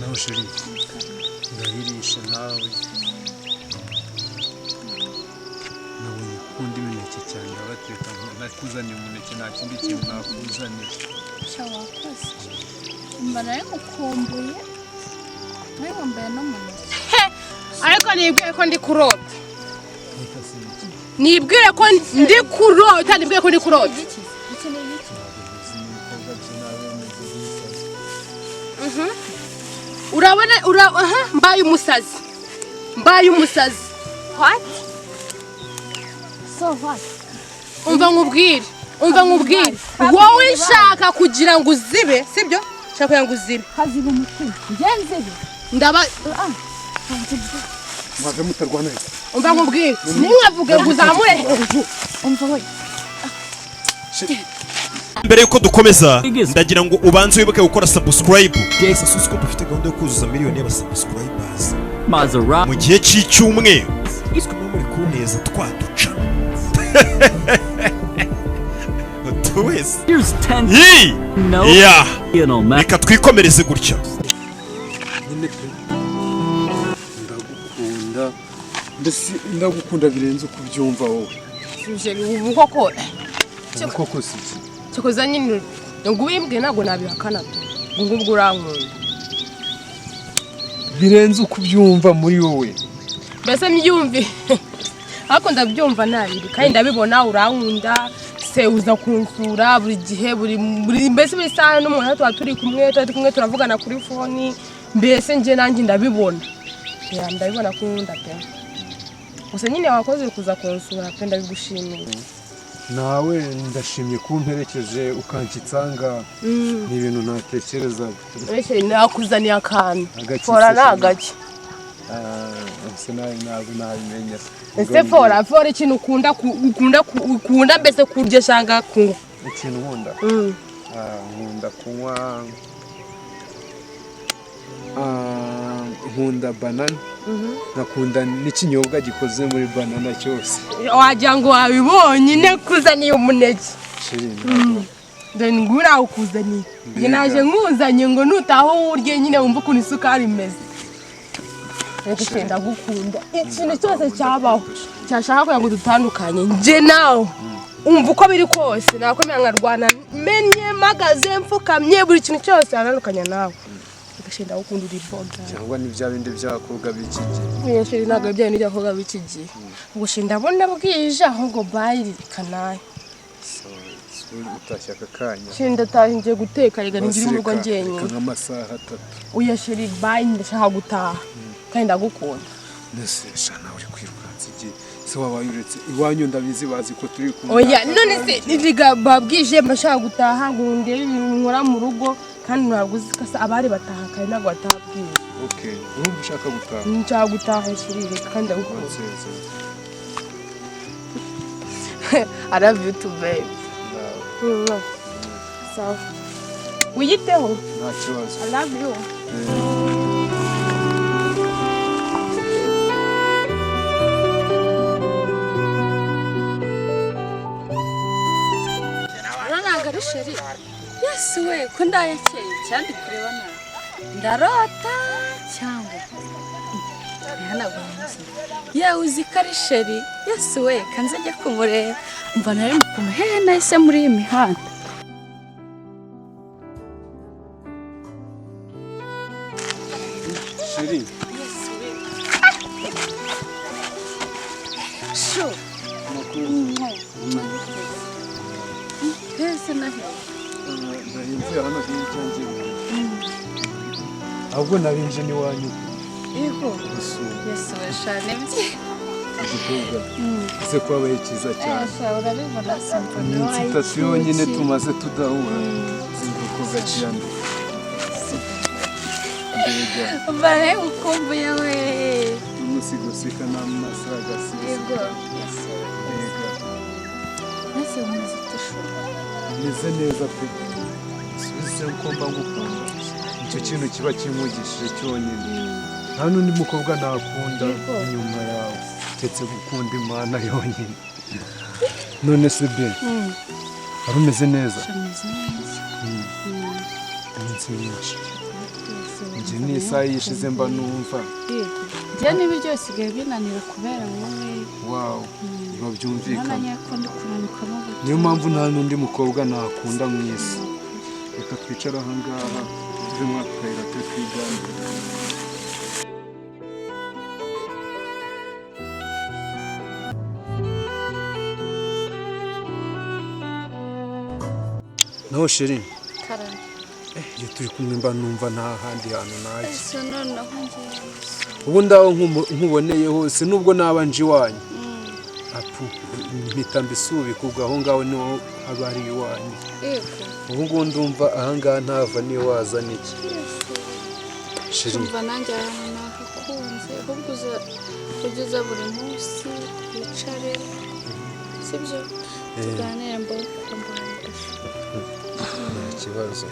nawe sheri ndahirisha nawe nabonye ukunda imineke cyane abateka nakuzaniye umuneke nta kindi kintu nakuzaniye wakoze mbana yamukumbuye nawe wambaye n'umuneke ariko nibwiye ko ndi kurota nibwiye ko ndi kurota nibwiye ko ndi kurota urabona mbaye umusazi what so what umva nkubwire wowe nshaka kugira ngo uzibe sibyo nshaka kugira ngo uzibe haziba umutima ngenzibe ndaba maze mutarwana umva nkubwire nimwavuge ngo uzamure umva we mbere yuko dukomeza ndagira ngo ubanze wibuke gukora subscribe guys ko dufite gahunda yo kuzuza miliyoni y'abasubscribers mu gihe cy'icyumweru iswe muri kuneza twaduca tuwese reka twikomereze gutya ndagukunda birenze uko ubyumva wowe ubu koko koko si cyokoza nyine ngo ubimbwe ntabwo nabihakana ngo ubwo urankunda birenze uko ubyumva muri wowe mbese mbyumve ariko ndabyumva nabiri kandi ndabibona urankunda se uza kunsura buri gihe buri mbese bisaha n'umuntu tuba turi kumwe turavugana kuri foni mbese nje nanjye ndabibona ndabibona ko nkunda pe gusa nyine wakoze kuza kunsura pe ndabigushimiye nawe ndashimye kumperekeje ukankitsanga ni ibintu natekereza nakuzaniye akantu fora nagake ese ntabwo nabimenya ese fora ikintu ukunda mbese kurya cyangwa kunywa ikintu nkunda nkunda kunywa nkunda banana nakunda n'ikinyobwa gikoze muri banana cyose wagira ngo wabibonye nekuzaniye umuneke then ngura ukuzaniye nge naje nkuzanye ngo nutaho urye nyine wumva ukuntu isukari imeze reka ndagukunda ikintu cyose cyabaho cyashaka kugira ngo dutandukanye nje nawe umva uko biri kose nakomera nkarwana menye magaze mfukamye buri kintu cyose yanarukanya nawe gushinda gukunda uri boga cyangwa ni bya bindi byakobwa biki gihe yeshiri naga bya bindi byakobwa biki gihe gushinda bona bwije ahubwo bayiri kanaye so utashaka kanya shinda tahinje guteka yega ngira urugo ngenye nk'amasaha 3 uyashiri bayi ndashaka gutaha kandi ndagukunda nese shana uri kwirukanza iki se wabaye uretse iwanyu ndabizi bazi ko turi kumwe oya none se niga babwije mbashaka gutaha ngunde ibintu nkora mu rugo kandi ntabwo uzikasa abari bataha kandi ntabwo batabwiye okay urumva ushaka gutaha nshaka gutaha shirire kandi ndagukunda I love you too babe so wiyiteho nta kibazo I love you sheri yes we ko ndayakeye cyandi kureba na ndarota cyangwa ya uzi kari sheri yes we kanze jya kumureba mva nari mukumuhe nahise muri iyi mihanda sheri yes we sho Ese nahe. Nahinze hano hirya ahubwo narinje ni wanyu. Yego. Yesu washane bye. Igikobwa. Ese kwabaye cyiza cyane. Urabibona simple. Iminsi 3 yonyine tumaze tudahura. Zingukobwa cyane. Bare ukumbuye we. Umusigosika n'amasaga sisi. Yego. Yego. Nase umaze tushura. Neze neza pe. Subize ko mba ngukunda. Icyo kintu kiba kimugishije cyonyine. Nta n'undi mukobwa nakunda inyuma yawe. Tetse gukunda Imana yonyine. None se be. Arumeze neza. Ameze neza. Iminsi myinshi. Njye ni isaha yishize mba numva. Njye niba byose sigaye binanira kubera wowe. Wow. Biba byumvikana. Nanya ko ndi kuranukamo. Niyo mpamvu nta n'undi mukobwa nakunda mu isi. Reka twicara aha ngaha tuve mu akayira twiganira. Naho sheri. Karani. Iyo turi kumwe mba numva nta handi hantu naje. Ese noneho ngiye. Ubu ndaho nkuboneye hose nubwo naba nje iwanyu. Apu mpita mbisubika ubwo aho ngaho niho haba ari iwanyu. Ubu ngubu ndumva aha ngaha ntava niyo waza n'iki. Sheri. Umva nanjye nahakunze ahubwo uza buri munsi wicare sibyo tuganire mbakumva kibazo.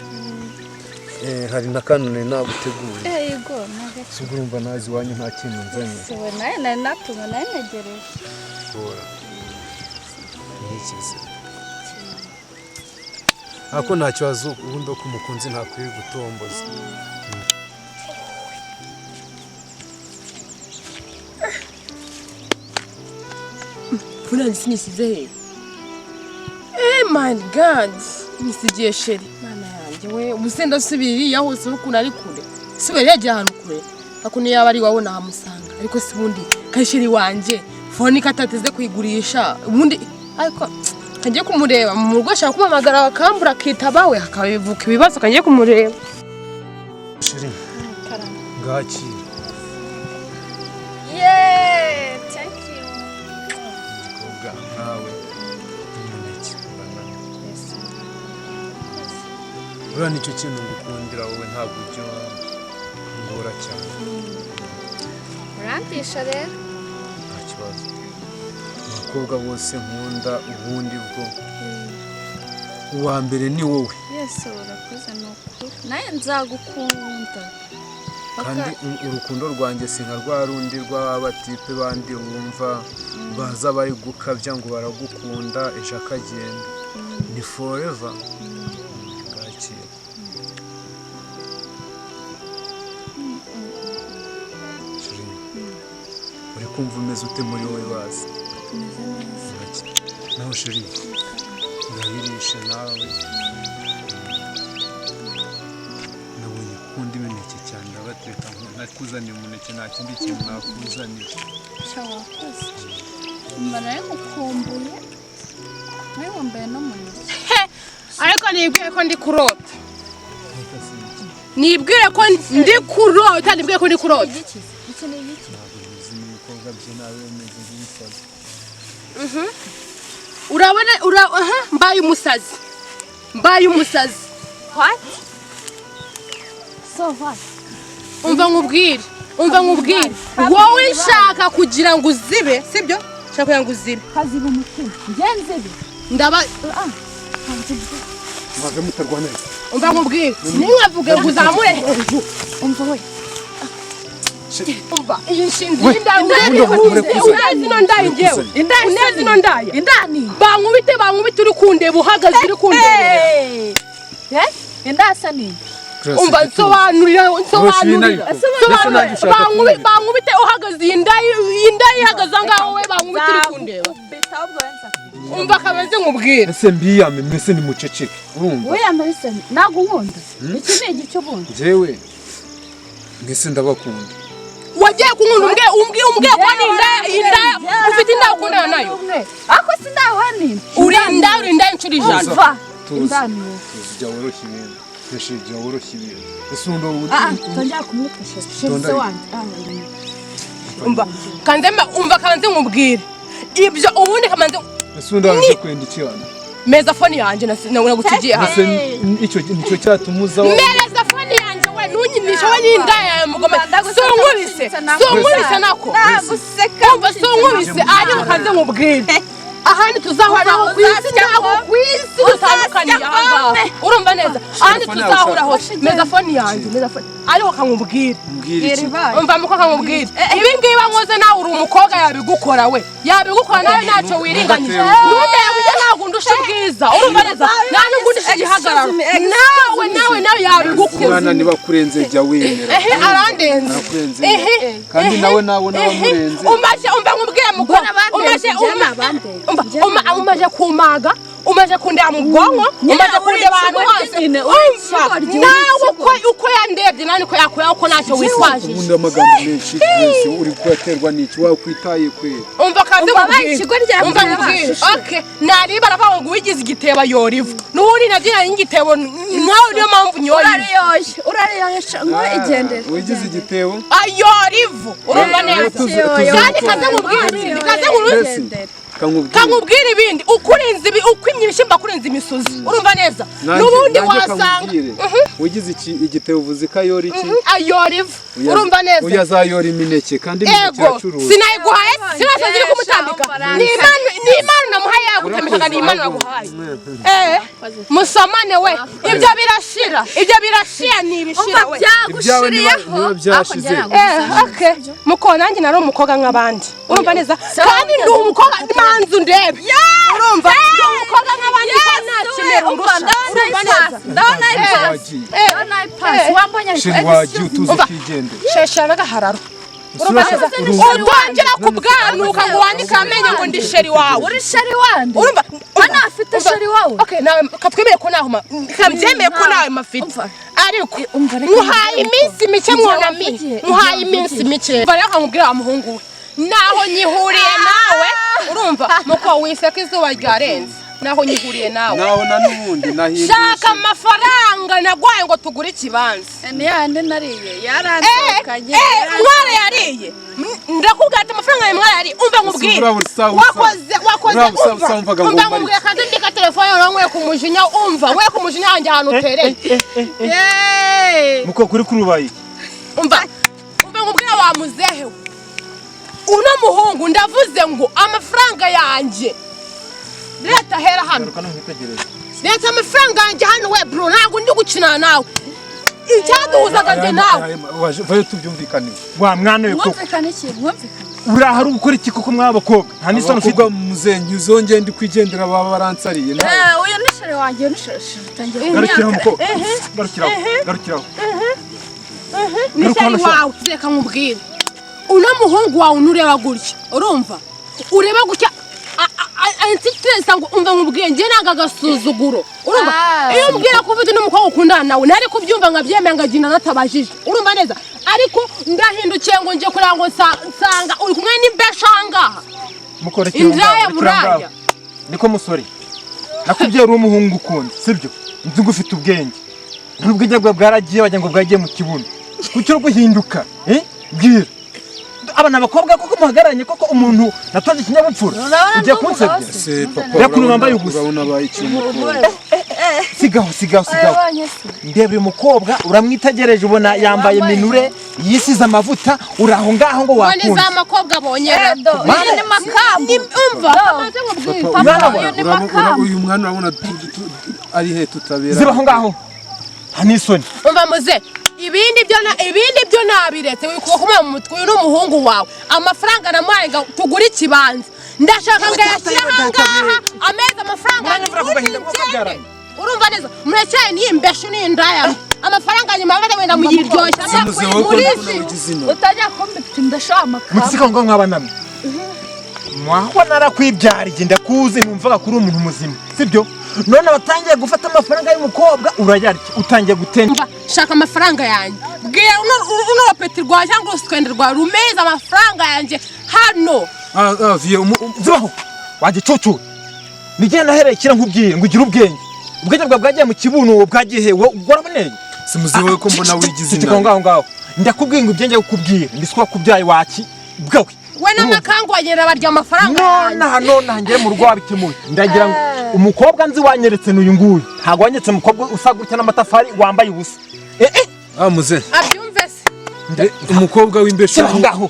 Hari na kanone naguteguye. Yego nagace. Sugura umva nazi wanyu nta kintu nzanye. Sewe naye natuma naye negereje. Bora. Nikize. Ako nta kibazo ubundi ko umukunzi ntakwiye gutomboza. Funa sinisize he. My God. Nisigiye sheri. Mana yanjye we ubusenda subiri yahose ukuna ari kure. Siwe yagiye ahantu kure. Akuni yaba ari wabona hamusanga. Ariko sibundi kasheri wanje. Foni katateze kuyigurisha. Ubundi ariko kagiye kumureba mu rugo ashaka kumamagara akambura akitabawe akabivuka ibibazo kagiye kumureba. Sheri. Karani. Ngaki. Yeah, thank you. Koga nawe. Umuneke banana. Ura nicyo kintu ngukundira wowe ntabwo ujya ngora cyane. Urantisha rero. Nta kibazo. Abakobwa bose nkunda ubundi bwo. Uwa mbere ni wowe. Yesu urakoze nukuri. Naye nzagukunda. Kandi urukundo rwanjye sinka rwa rundi rw'abatipe bandi wumva baza bari gukabya ngo baragukunda ejo akagenda. Ni forever. Ngakira. Uri kumva umeze ute muri wowe bazi? Naho sheri ngahirisha nawe nabonye kundi imineke cyane ndabateka nakuzaniye umuneke nta kindi kintu nakuzaniye. Shawakoze. Mbana yamukumbuye. Nawe wambaye no muneke. Ariko nibwiye ko ndi kurota. Nibwiye ko ndi kurota, nibwiye ko ndi kurota. Iki ni iki? Ibikorwa bye nawe bimeze nk'ibisazi. Urabona mbaye umusazi. Mbaye umusazi. What? So what? Umva nkubwire. Wowe nshaka kugira ngo uzibe, sibyo? Nshaka kugira ngo uzibe. Kaziba umutima. Ngenzibe. Ndaba Mwave mutarwana. umva nkubwire. Ninkavuge ngo uzamure hejuru. Umva we. Umva iyi nshinzi y'indaya urazi no ndaye ngewe. Unezi no ndaye. Indani. Bankubite uri kundeba uhagaze uri kundeba. Indasa ni. Umva nsobanurira. Bankubite uhagaze indayi ihagaze ngaho we bankubite uri kundeba. Umva kabaze nkubwire. Ese mbiyame mwese ni muceceke. Urumva? We yambaye nagunkunda. Iki ni igicyo bundi. Jewe ngese ndabakunda. Wagiye kunkunda umbwe ko ni indaya ufite indaya ukundana nayo. Ako sindahani. Uri indaya incuri ijana. Indani. Tujya woroshye ibintu. Tujya woroshye ibintu. Ese undo tonja kumufasha. Sheze wanjye. Umva kanze nkubwire. Ibyo ubundi kamanze ese undo aje kwenda iki hano? Meza fone yanjye nagutugiye hano. Ese icyo cyatumuza Meza fone yanjye we nunyinisha we n'indaya ya mugome. Sonkubise nako. Naguseka. Umva sonkubise ari kanze nkubwire. Ahandi tuzahuraho ku isi dutandukanye aha ngaha. Urumva neza? Ahandi tuzahuraho. Meza fone yanjye. ariko kamubwira umva muko kamubwira ibi ngibi bankoze nawe uri umukobwa yabigukora we yabigukora nawe ntacyo wiringanyije none ujya ntabwo ndusha ubwiza urumva neza nta nubwo ndusha igihagararo nawe yabigukora umwana niba kurenze jya wemera arandenze kandi nawe murenze umva nkubwiye muko umaje kumaga umaje kundeba mu bwonko umaje kundeba ahantu hose nawe uko yandebye nani ko yakoya uko ntacyo wiswaje ubundi amagambo menshi twese uri kuyaterwa n'iki wawe kwitaye kwera umva kandi nkubwire okay nariba aravuga ngo wigize igitebo yorivu n'uri nagira ingitebo nawe niyo mpamvu nyorivu urariyoye ngo igendere wigize igitebo ayorivu urumva neza kandi kaze nkubwire kamubwira ibindi ukurinze uko imyibishimba kurinze imisozi urumva neza nubundi wasanga wigize igitebo uvuze ko ayora iki ayorivu urumva neza uyazayora imineke kandi imineke yacuruza sinayiguhaye sinase ziri kumutambika ni imana namuhaye yagutambika ni imana naguhaye musomane we ibyo birashira ni ibishira we byagushiriyeho byashize okay muko nanjye nari umukobwa nk'abandi urumva neza kandi ndi umukobwa manzu ndebe urumva ndi umukobwa nk'abandi ko ntakimera urusha ndabona ipasi wambonye shiri wagiye utuze kigende shesha n'agahararo utongera kubwanuka ngo wandike amenye ngo ndi sheri wawe uri sheri wande urumva hano afite sheri wawe okay nawe katwemeye ko naho kabyemeye ko nawe mafite ariko muhaye iminsi mike mwonami muhaye iminsi mike bari akamubwira wa muhungu we naho nyihuriye nawe urumva muko wiseka izuba ryarenze naho nyihuriye nawe naho nanubundi nahindisha shaka amafaranga nagwaye ngo tugure ikibanza ni yande nariye yarandukanye mwara yariye ndakubwira ati amafaranga yawe mwara yariye umva nkubwire wakoze umva nkubwire kandi ndika telefone yawe kumujinya umva we kumujinya hanjye ahantu utereye muko kuri kurubaye umva nkubwire wa muzehe uno muhungu ndavuze ngo amafaranga yanjye leta hera hano leta amafaranga yanjye hano we bro ntabwo ndi gukina nawe icyaduhuzaga njye nawe vayo tubyumvikane wa mwana we koko mwumvikane iki urahari gukora iki koko mw'abakobwa nta n'isano ufite muzenyu uzongeye ndi kwigendera baba baransariye uyu ni sheri wanjye ni sheri tangiye garukiraho muko garukiraho ni sheri wawe reka nkubwire uno muhungu wawe nureba gutya urumva ureba gutya antitresa ngo umva nkubwenge nanga agasuzuguro urumva iyo umbwira ko ufite n'umukobwa ukundana nawe nari kubyumva nkabyemera ngagina natabajije urumva neza ariko ndahindukiye ngo nje kuranga ngo nsanga uri kumwe n'imbeshangaha indaya buraya niko musore nakubye uri umuhungu ukunda sibyo nzi ngo ufite ubwenge n'ubwenge bwa bwaragiye bajya ngo bwagiye mu kibuno kucyo guhinduka bwira abana bakobwa koko muhagaranye koko umuntu natonze ikinyabupfura ugiye kunsebya se papa yakuru bambaye ubusa urabona bayicyuma sigaho ndebe uyu mukobwa uramwitegereje ubona yambaye minure yisize amavuta uraho ngaho ngo wakunda wani za makobwa bonyera ni makambu umva uyu mwana urabona ari he tutabera zibaho ngaho hanisoni umva muze ibindi byo nabiretse wikuba mu mutwe uyu n'umuhungu wawe amafaranga namuhaye ngo tugure ikibanza ndashaka ngo yashyire ahangaha ameza amafaranga urumva neza murekeye n'imbeshu n'indaya amafaranga nyuma y'agace wenda muyiryoshya utajya kumbita indasha amakamba mutsika ngo nk'abanamye mwaho narakwibyariye ndakuzi numvaga kuri umuntu muzima sibyo none batangiye gufata amafaranga y'umukobwa urayarya utangiye gutemba shaka amafaranga yanjye bwira uno peti rwa cyangwa uswende rwa rumeza amafaranga yanjye hano zibaho wagicucu nigenda naherekera nkubwiye ngo ugire ubwenge bwa bwagiye mu kibuno bwagiye hewe uraboneye simuzewe ko mbona wigize inama ngaho ndakubwiye ngo ubwenge ukubwire ndiswa kubyaye waki bwawe we n'amakangu wagera barya amafaranga none ngere mu rugo wabikemuye ndagira ngo umukobwa nzi wanyeretse n'uyu nguyu ntago wanyeretse umukobwa usa gutya n'amatafari wambaye ubusa muze abyumve se umukobwa w'imbeshu ngaho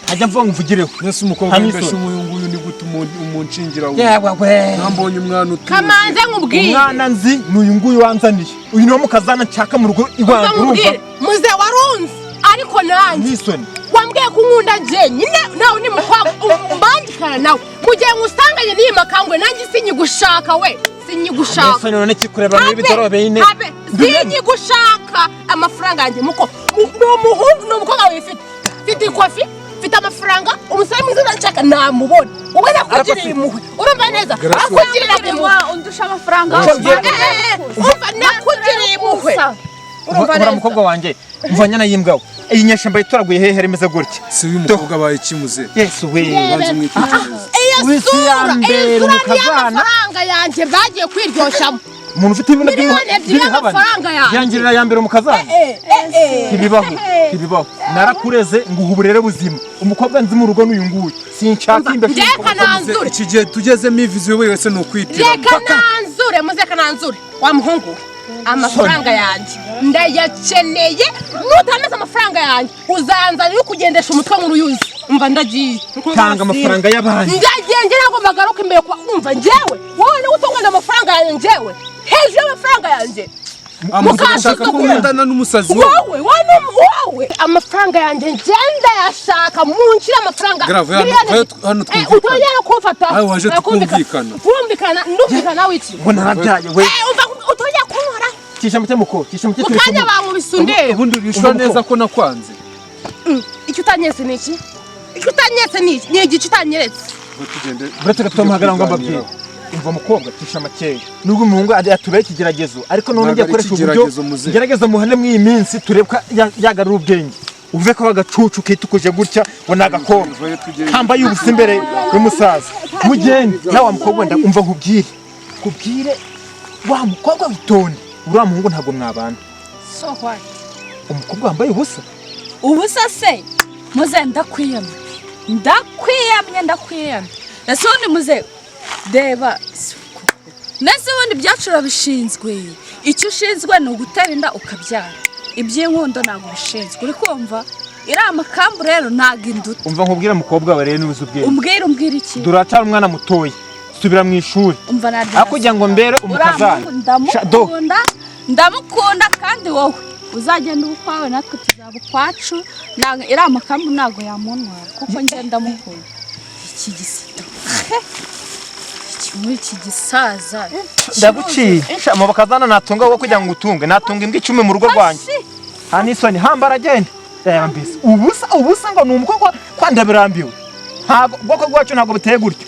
hajya mvuga mvugireho nese umukobwa w'imbeshu nguyu ni gute umuncingira we yewe nambonye umwana utuze kamanze nkubwiye umwana nzi n'uyu nguyu wanzaniye uyu niwo mukazana nshaka mu rugo iwanjye urumva muze warunze ariko nanjye n'isoni wambwiye ko nkunda je nyine nawe ni mukobwa mbandikana nawe mugihe ngusanganye n'iyi makangwe nanjye sinyigushaka we sinyigushaka n'isoni none kikureba muri bidorobe ine sinyigushaka amafaranga yanjye muko n'umuhungu n'umukobwa wifite mfite ikofi mfite amafaranga umusore mwiza nshaka namubona wowe nakugiriye impuhwe urumva neza nakugiriye impuhwe undusha amafaranga umva nakugiriye impuhwe urumva mukobwa wanjye mvanya na yimbwawe iyi nyashamba yitoraguye hehe remeze gutya si uyu mukobwa baye kimuze yesu we banze mwitegereza iyo sura niyo amafaranga yanjye bagiye kwiryoshamo umuntu ufite ibintu by'amafaranga yangirira ya mbere umukazana ntibibaho narakureze nguha uburere buzima umukobwa nzi mu rugo n'uyu nguyu sinshaka imbere iki gihe tugezemo iviziyo wese ni ukwitira reka nanzure wa muhungu amafaranga yanjye ndayakeneye nutaneze amafaranga yanjye uzanzanira kugendesha umutwe nk'uruyuzi umva ndagiye tanga amafaranga y'abandi ndagiye ngira magaruka imbere kwa umva njyewe wowe ni utungana amafaranga yanjye njyewe hejuru y'amafaranga yanjye mukashaka kugendana n'umusazi wowe amafaranga yanjye ngenda yashaka munshira amafaranga hano utongera kumfata waje twumvikana wiki ngo narabyaye we utongera kunkora kisha mutemuko mukanya bankubise undeba ubundi bishwa neza ko nakwanze icyo utanyese ni iki icyo utanyese ni iki ni igice utanyeretse buretse gatomuhagara ngo mbabwire umva mukobwa tisha makeya nubwo umuhungu atubeye ikigeragezo ariko none ngiye gukoresha uburyo gerageza muhane mw'iyi minsi turebwa yagarura ubwenge uve ko bagacucu kitukuje gutya ngo nagakobwa hamba y'ubusa imbere y'umusaza mugende nawe mukobwa ndumva nkubwire wa mukobwa witonde uriya muhungu ntabwo mwabana so what umukobwa wambaye ubusa se muze ndakwiyamye ese ubundi muze deba nese ubundi byacu urabishinzwe icyo ushinzwe ni ugutera inda ukabyara iby'inkundo ntabwo bishinzwe uri kumva iriya makambu rero ntabwo induta umva nkubwire mukobwa wawe rero n'ubuze ubwenge umbwire iki duracara umwana mutoya subira mu ishuri aho kugira ngo mbere umukazana ndamukunda kandi wowe uzagenda ubukwawe natwe tuzaba ukwacu iriya makambu ntabwo yamuntwara kuko ngenda mukunda iki gisito muri iki gisaza ndaguciye mu bakazana natunga wo kugira ngo utunge natunga imbwa 10 mu rugo rwanjye hanisoni hambara agenda reba mbese ubusa ngo ni umukobwa kwanda birambiwe ntabwo bwoko bwacu ntabwo buteye gutyo